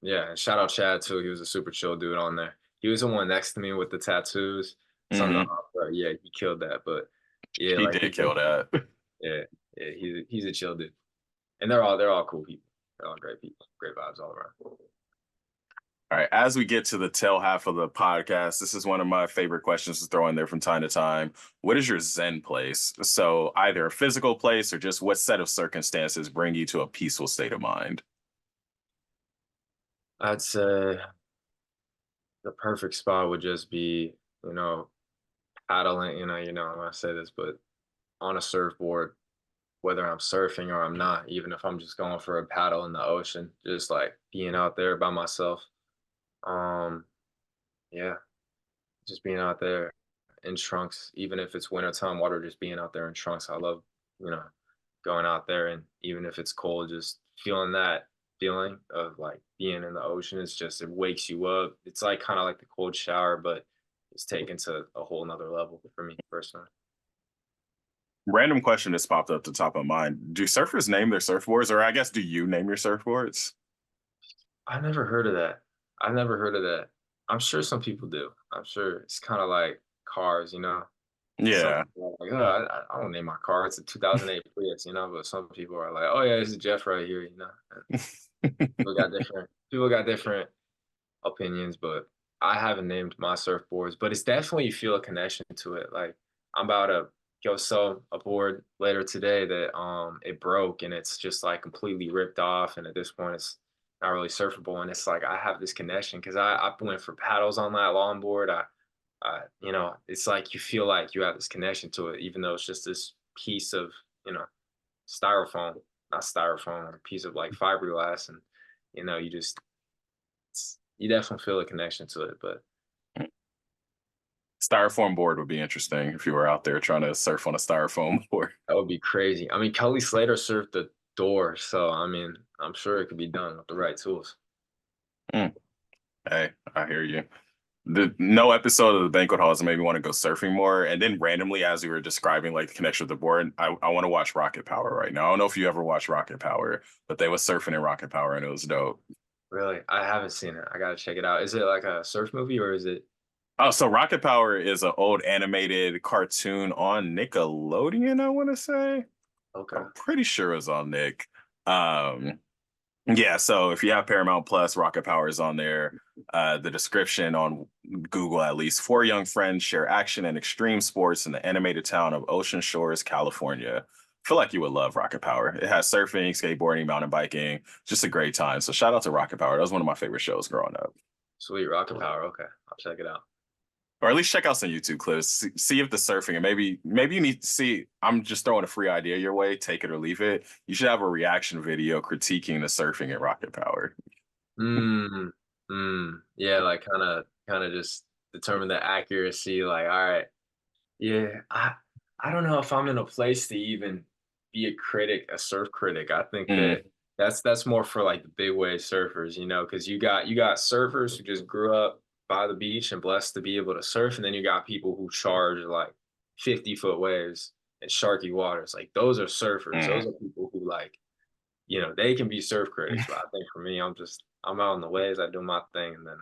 Yeah, and shout out Chad too. He was a super chill dude on there. He was the one next to me with the tattoos. Son of the Hmm. opera. Yeah, he killed that. But yeah, He like did kill that. yeah, yeah, he's a chill dude, and they're all cool people. They're all great people, great vibes all around. All right, as we get to the tail half of the podcast, this is one of my favorite questions to throw in there from time to time. What is your Zen place? So, either a physical place or just what set of circumstances bring you to a peaceful state of mind? I'd say the perfect spot would just be, you know, paddling. I'm gonna say this, but on a surfboard, whether I'm surfing or I'm not, even if I'm just going for a paddle in the ocean, just like being out there by myself. Um, yeah, just being out there in trunks, even if it's wintertime, water, just being out there in trunks. I love, you know, going out there and even if it's cold, just feeling that feeling of like being in the ocean. It's just it wakes you up. It's like kind of like the cold shower, but it's taken to a whole nother level for me personally. Random question that's popped up at the top of mind. Do surfers name their surfboards, or I guess, do you name your surfboards? I never heard of that. I never heard of that. I'm sure some people do. I'm sure it's kind of like cars, Some Yeah. people are like, oh, I don't name my car. It's a 2008 Prius, but some people are like, oh yeah, this is Jeff right here. People got different opinions, but I haven't named my surfboards. But it's definitely you feel a connection to it. Like I'm about to go sell a board later today that it broke and it's just like completely ripped off. And at this point, it's not really surfable. And it's like I have this connection because I went for paddles on that longboard. It's like you feel like you have this connection to it, even though it's just this piece of you know styrofoam, not styrofoam, a piece of like fiberglass, and you just you definitely feel a connection to it. But Styrofoam board would be interesting if you were out there trying to surf on a styrofoam board. that would be crazy. I mean, Kelly Slater surfed the door, so I mean, I'm sure it could be done with the right tools. Mm, hey, I hear you. No episode of the banquet halls made me want to go surfing more. And then randomly, as you were describing like the connection with the board, I want to watch Rocket Power right now. I don't know if you ever watched Rocket Power, but they was surfing in Rocket Power and it was dope. Really, I haven't seen it. I gotta check it out. Is it like a surf movie or is it Oh, so Rocket Power is an old animated cartoon on Nickelodeon, I want to say. okay? I'm pretty sure it's on Nick. Um, Yeah, so if you have Paramount Plus, Rocket Power is on there. The description on Google, at least, four young friends share action and extreme sports in the animated town of Ocean Shores, California. I feel like you would love Rocket Power. It has surfing, skateboarding, mountain biking, just a great time. So shout out to Rocket Power. That was one of my favorite shows growing up. Sweet Rocket Power. Okay, I'll check it out. Or at least check out some YouTube clips. See if the surfing and maybe you need to see. I'm just throwing a free idea your way. Take it or leave it. You should have a reaction video critiquing the surfing at Rocket Power. Mm, yeah, like kind of just determine the accuracy. Like, all right, yeah, I don't know if I'm in a place to even be a critic, a surf critic. I think Mm, that that's more for like the big wave surfers, because you got surfers who just grew up by the beach and blessed to be able to surf, and then you got people who charge like 50-foot waves and sharky waters. Like those are surfers. mm. Those are people who like, they can be surf critics, but I think for me, I'm out on the waves, I do my thing, and then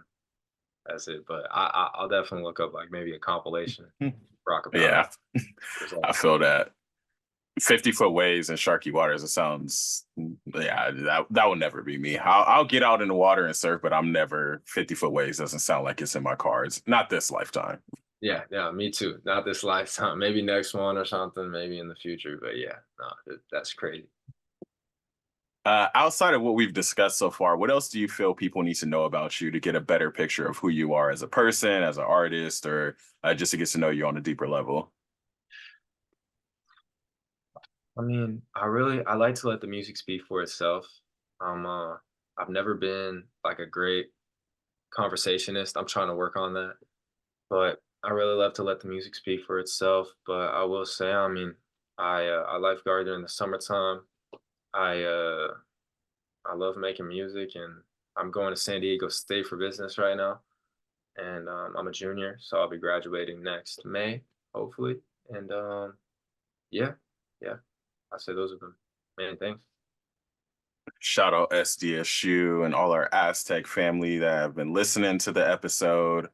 that's it. But I'll definitely look up like maybe a compilation, Rocket Power. Yeah, I feel that. 50-foot waves and sharky waters. It sounds, yeah, that would never be me. I'll get out in the water and surf, but I'm never 50-foot waves. Doesn't sound like it's in my cards. Not this lifetime. Yeah, yeah, me too. Not this lifetime. Maybe next one or something. Maybe in the future. But yeah, no, that's crazy. Outside of what we've discussed so far, what else do you feel people need to know about you to get a better picture of who you are as a person, as an artist, or just to get to know you on a deeper level? I mean, I like to let the music speak for itself. I'm I've never been like a great conversationist. I'm trying to work on that, but I really love to let the music speak for itself. But I will say, I mean, I lifeguard during the summertime. I uh I love making music, and I'm going to San Diego State for business right now. And I'm a junior, so I'll be graduating next May, hopefully. And yeah, yeah, I say those are the main things. Shout out SDSU and all our Aztec family that have been listening to the episode.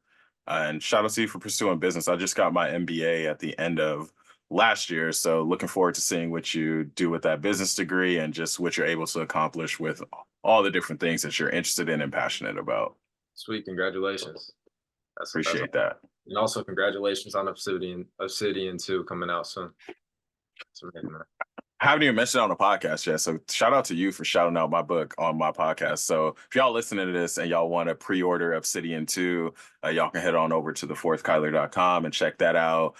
And shout out to you for pursuing business. I just got my MBA at the end of last year. So looking forward to seeing what you do with that business degree and just what you're able to accomplish with all the different things that you're interested in and passionate about. Sweet, congratulations. That's Appreciate that. and also congratulations on Obsidian 2 coming out soon. It's amazing, man. Haven't even mentioned it on the podcast yet. So shout out to you for shouting out my book on my podcast. So if y'all listening to this and y'all want to pre-order Obsidian 2, y'all can head on over to thefourthkyler.com and check that out.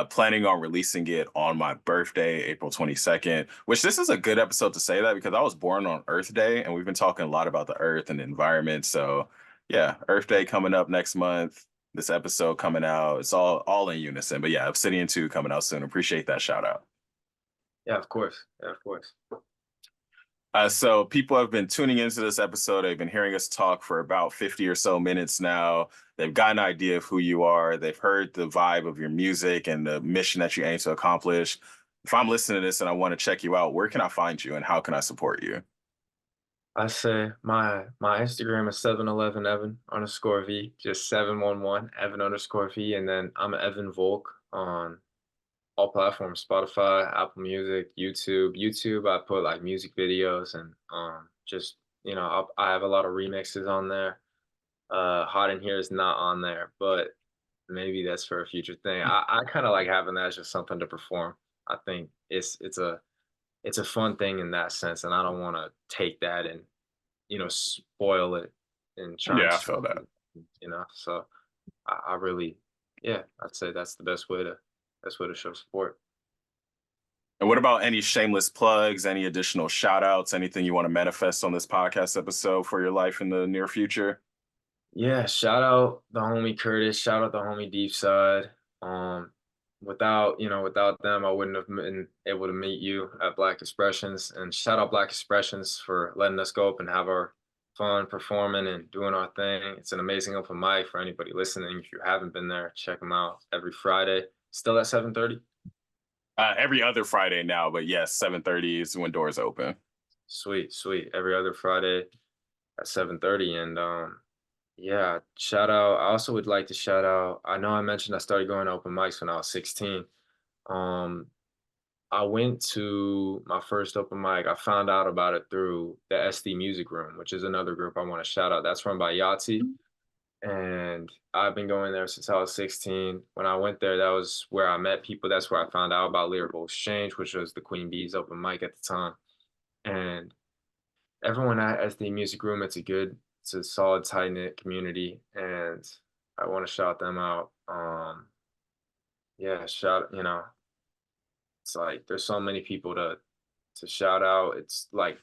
Planning on releasing it on my birthday, April 22nd, which this is a good episode to say that because I was born on Earth Day and we've been talking a lot about the earth and the environment. So yeah, Earth Day coming up next month. This episode coming out. It's all in unison. But yeah, Obsidian 2 coming out soon. Appreciate that shout out. Yeah, of course. Yeah, of course. So people have been tuning into this episode. They've been hearing us talk for about 50 or so minutes now. They've got an idea of who you are. They've heard the vibe of your music and the mission that you aim to accomplish. If I'm listening to this and I want to check you out, where can I find you and how can I support you? I say my Instagram is 711 Evan underscore V, just 711 Evan underscore V, and then I'm Evan Volk on all platforms: Spotify, Apple Music, YouTube. YouTube, I put like music videos and just I have a lot of remixes on there. Hot in Here is not on there, but maybe that's for a future thing. I kind of like having that as just something to perform. I think it's a fun thing in that sense, and I don't want to take that and spoil it and try and Yeah, I feel that. So I really, yeah, I'd say that's the best way to show support. And what about any shameless plugs, any additional shout outs, anything you want to manifest on this podcast episode for your life in the near future? Yeah, shout out the homie Curtis, shout out the homie Deep Side. Without them, I wouldn't have been able to meet you at Black Expressions. And shout out Black Expressions for letting us go up and have our fun performing and doing our thing. It's an amazing open mic for anybody listening. If you haven't been there, check them out every Friday. Still at 7:30. Every other Friday now, but yes, 7:30 is when doors open. Sweet, sweet. Every other Friday at 7:30. And yeah, shout out. I also would like to shout out. I know I mentioned I started going to open mics when I was 16. Um, I went to my first open mic. I found out about it through the SD Music Room, which is another group I want to shout out. That's run by Yahtzee. And I've been going there since I was 16. When I went there, that was where I met people. That's where I found out about Lyrical Exchange, which was the Queen Bee's open mic at the time. And everyone at SD Music Room, it's a solid, tight knit community, and I want to shout them out. Yeah, it's like there's so many people to shout out. It's like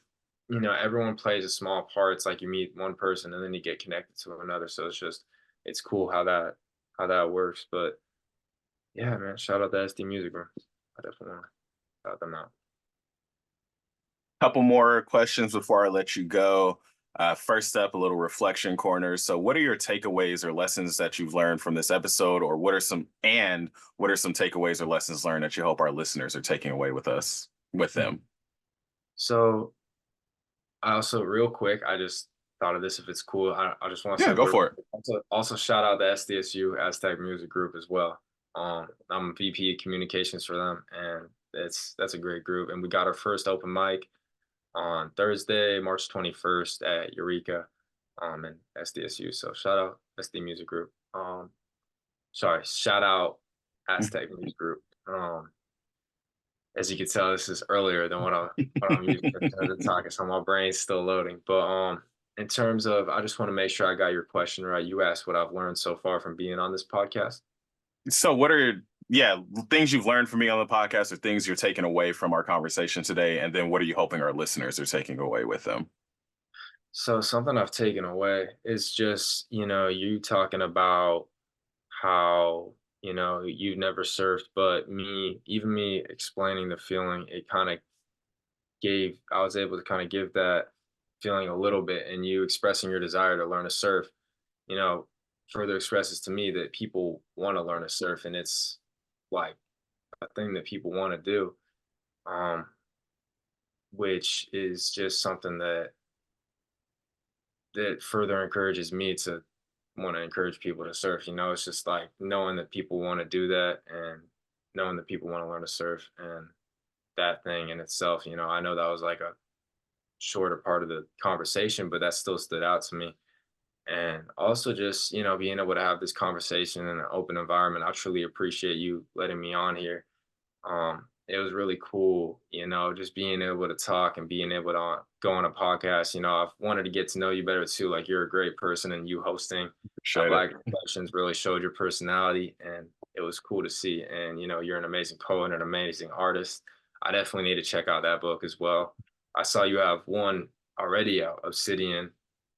everyone plays a small part. It's like you meet one person and then you get connected to another. So it's cool how that works. But yeah, man, shout out to SD Music Room. I definitely want to shout them out. Couple more questions before I let you go. First up, a little reflection corner. So, what are your takeaways or lessons that you've learned from this episode, or what are some takeaways or lessons learned that you hope our listeners are taking away with them? So I also, real quick, I just thought of this if it's cool. I just want to Yeah, say go real for it. quick, also shout out the SDSU Aztec Music Group as well. I'm VP of communications for them, and that's a great group. And we got our first open mic on Thursday, March 21st at Eureka, in SDSU. So shout out SD Music Group. Sorry, shout out Aztec Music Group. As you can tell, this is earlier than what I'm used to talking, so my brain's still loading. But in terms of, I just want to make sure I got your question right. You asked what I've learned so far from being on this podcast. So, what are things you've learned from me on the podcast, or things you're taking away from our conversation today, and then what are you hoping our listeners are taking away with them? So something I've taken away is just, you talking about how, you've never surfed, but even me explaining the feeling, it kind of I was able to kind of give that feeling a little bit, and you expressing your desire to learn to surf, you know, further expresses to me that people want to learn to surf, and it's like a thing that people want to do, um, which is just something that further encourages me to want to encourage people to surf. It's just like knowing that people want to do that and knowing that people want to learn to surf, and that thing in itself, I know that was like a shorter part of the conversation, but that still stood out to me. And also just, being able to have this conversation in an open environment. I truly appreciate you letting me on here. It was really cool, just being able to talk and being able to go on a podcast. I've wanted to get to know you better too. Like, you're a great person, and you hosting Appreciate it. Black Reflections really showed your personality, and it was cool to see. And you're an amazing poet and an amazing artist. I definitely need to check out that book as well. I saw you have one already out, Obsidian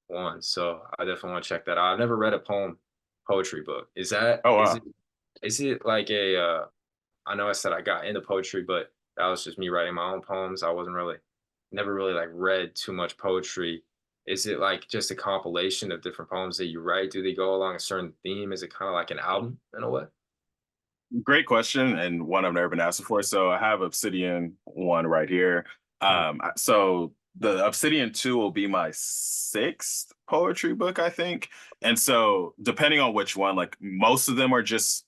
one, so I definitely want to check that out. I've never read a poetry book. Is that Oh is wow. it is it like a I know I said I got into poetry, but that was just me writing my own poems. I wasn't really never really like read too much poetry. Is it like just a compilation of different poems that you write? Do they go along a certain theme? Is it kind of like an album in a way? Great question, and one I've never been asked before. So I have Obsidian one right here. Mhm. So the Obsidian two will be my sixth poetry book, I think. And so depending on which one, like most of them are just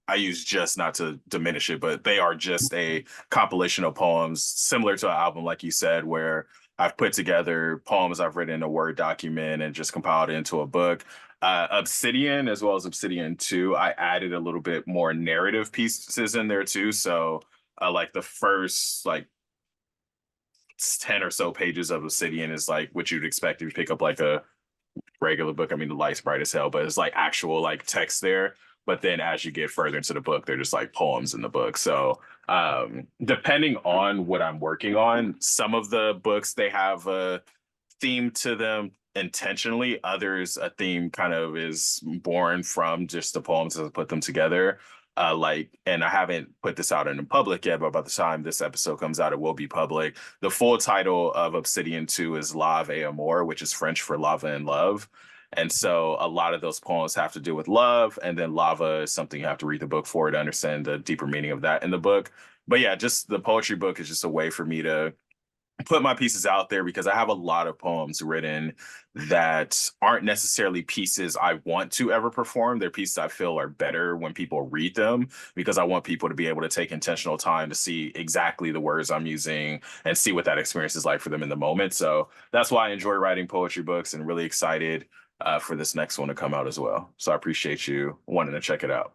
I use just not to diminish it, but they are just a compilation of poems similar to an album, like you said, where I've put together poems I've written in a Word document and just compiled it into a book. Obsidian, as well as Obsidian 2, I added a little bit more narrative pieces in there too. So, like the first, like 10 or so pages of Obsidian is like what you'd expect if you pick up like a regular book. I mean, the light's bright as hell, but it's like actual like text there. But then as you get further into the book, they're just like poems in the book. So depending on what I'm working on, some of the books they have a theme to them intentionally. Others, a theme kind of is born from just the poems as I put them together. And I haven't put this out in the public yet, but by the time this episode comes out, it will be public. The full title of Obsidian 2 is Lave et Amour, which is French for lava and love. And so a lot of those poems have to do with love. And then lava is something you have to read the book for to understand the deeper meaning of that in the book. But yeah, just the poetry book is just a way for me to put my pieces out there because I have a lot of poems written that aren't necessarily pieces I want to ever perform. They're pieces I feel are better when people read them because I want people to be able to take intentional time to see exactly the words I'm using and see what that experience is like for them in the moment. So that's why I enjoy writing poetry books and really excited for this next one to come out as well. So I appreciate you wanting to check it out.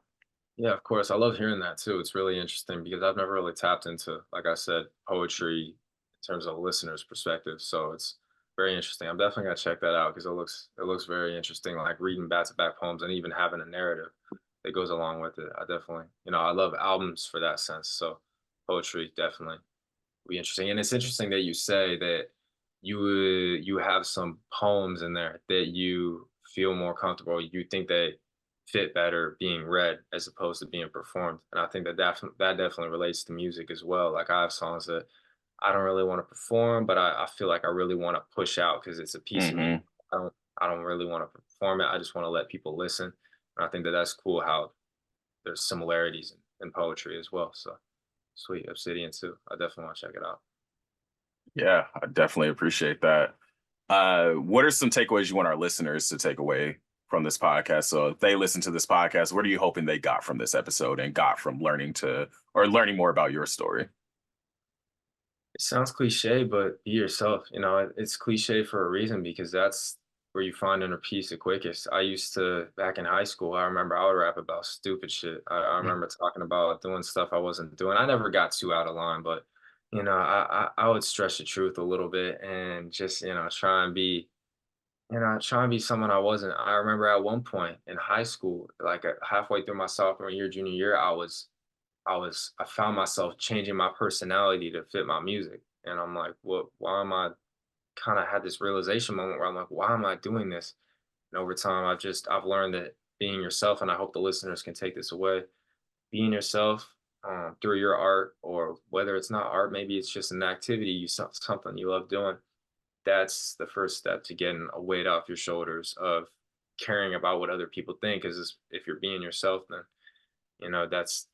Yeah, of course. I love hearing that too. It's really interesting because I've never really tapped into, like I said, poetry in terms of a listener's perspective. So it's very interesting. I'm definitely gonna check that out because it looks very interesting. Like reading back to back poems and even having a narrative that goes along with it. I definitely, I love albums for that sense. So poetry definitely be interesting. And it's interesting that you say that you have some poems in there that you feel more comfortable. You think they fit better being read as opposed to being performed. And I think that definitely relates to music as well. Like, I have songs that I don't really want to perform, but I feel like I really want to push out because it's a piece of me. Hmm. I don't really want to perform it. I just want to let people listen. And I think that that's cool how there's similarities in poetry as well. So sweet. Obsidian too. I definitely want to check it out. Yeah, I definitely appreciate that. What are some takeaways you want our listeners to take away from this podcast? So if they listen to this podcast, what are you hoping they got from this episode and got from learning more about your story? It sounds cliche, but be yourself. It's cliche for a reason because that's where you find inner peace the quickest. I used to, back in high school, I remember I would rap about stupid shit. I remember talking about doing stuff I wasn't doing. I never got too out of line, but I would stretch the truth a little bit and just, try and be someone I wasn't. I remember at one point in high school, like halfway through my sophomore year, junior year, I found myself changing my personality to fit my music. And I'm like, what why am I kind of had this realization moment where I'm like, why am I doing this? And over time, I've learned that being yourself, and I hope the listeners can take this away. Being yourself through your art, or whether it's not art, maybe it's just an activity something you love doing. That's the first step to getting a weight off your shoulders of caring about what other people think. Is if you're being yourself, then that's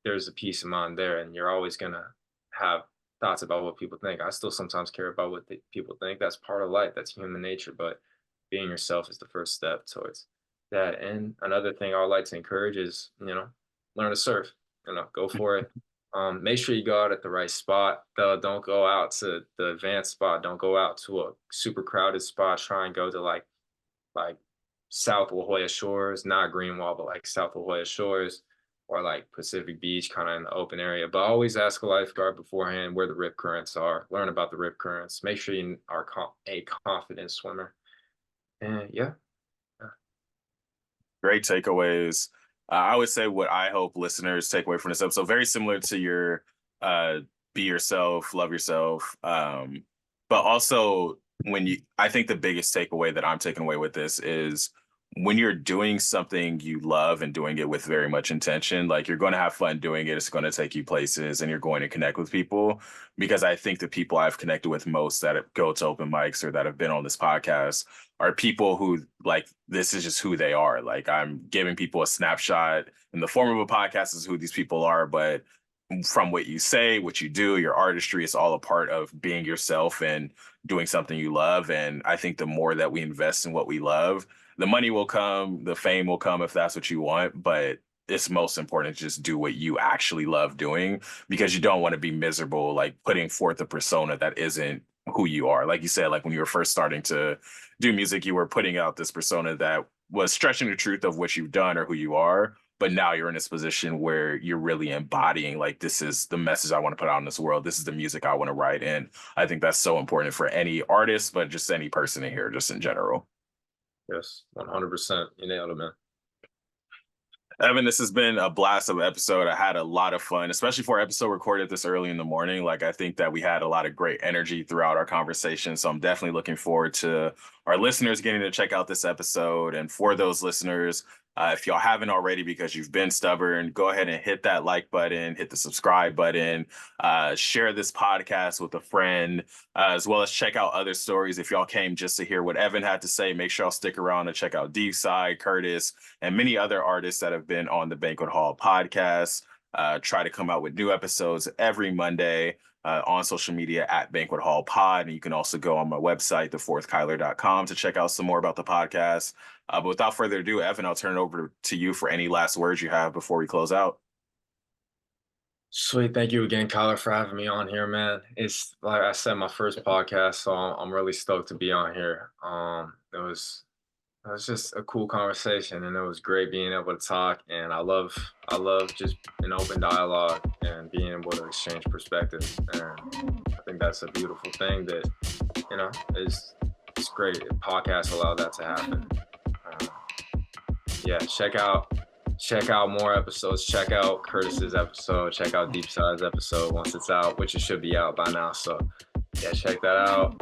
there's a peace of mind there, and you're always gonna have thoughts about what people think. I still sometimes care about what people think. That's part of life. That's human nature. But being yourself is the first step towards that. And another thing I would like to encourage is, learn to surf. Go for it. Make sure you go out at the right spot. Don't go out to the advanced spot. Don't go out to a super crowded spot. Try and go to like South La Jolla Shores, not Greenwall, but like South La Jolla Shores or like Pacific Beach, kind of in the open area. But always ask a lifeguard beforehand where the rip currents are. Learn about the rip currents. Make sure you are a confident swimmer. And yeah, Great takeaways. I would say what I hope listeners take away from this episode, very similar to your uh, be yourself, love yourself. But also I think the biggest takeaway that I'm taking away with this is when you're doing something you love and doing it with very much intention, like you're going to have fun doing it. It's going to take you places and you're going to connect with people. Because I think the people I've connected with most that go to open mics or that have been on this podcast are people who like this is just who they are. Like I'm giving people a snapshot in the form of a podcast is who these people are, but from what you say, what you do, your artistry is all a part of being yourself and doing something you love. And I think the more that we invest in what we love, the money will come, the fame will come if that's what you want. But it's most important to just do what you actually love doing because you don't want to be miserable, like putting forth a persona that isn't who you are. Like you said, like when you were first starting to do music, you were putting out this persona that was stretching the truth of what you've done or who you are. But now you're in this position where you're really embodying, like, this is the message I want to put out in this world. This is the music I want to write. And I think that's so important for any artist, but just any person in here, just in general. yes, 100%. You nailed it, man. Evan, this has been a blast of an episode. I had a lot of fun, especially for an episode recorded this early in the morning. Like, I think that we had a lot of great energy throughout our conversation. So I'm definitely looking forward to our listeners getting to check out this episode. And for those listeners, if y'all haven't already, because you've been stubborn, go ahead and hit that like button, hit the subscribe button, share this podcast with a friend, as well as check out other stories. If y'all came just to hear what Evan had to say, make sure y'all stick around and check out Deep Side, Curtis, and many other artists that have been on the Banquet Hall podcast. Try to come out with new episodes every Monday on social media at Banquet Hall Pod. And you can also go on my website, thefourthkyler.com, to check out some more about the podcast. But without further ado, Evan, I'll turn it over to you for any last words you have before we close out. Sweet. Thank you again, Kyler, for having me on here, man. It's like I said, my first podcast, so I'm really stoked to be on here. It was just a cool conversation, and it was great being able to talk. And I love just an open dialogue and being able to exchange perspectives. And I think that's a beautiful thing that is it's great. Podcasts allow that to happen. Uh, yeah, check out more episodes. Check out Curtis's episode. Check out Deep Side's episode once it's out, which it should be out by now. So yeah, check that out.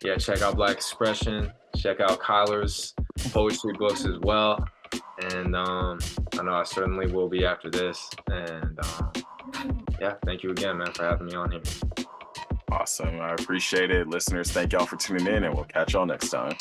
Yeah, check out Black Expression. Check out Kyler's poetry books as well. And I know I certainly will be after this. And yeah, thank you again, man, for having me on here. Awesome. I appreciate it. Listeners, thank y'all for tuning in, and we'll catch y'all next time.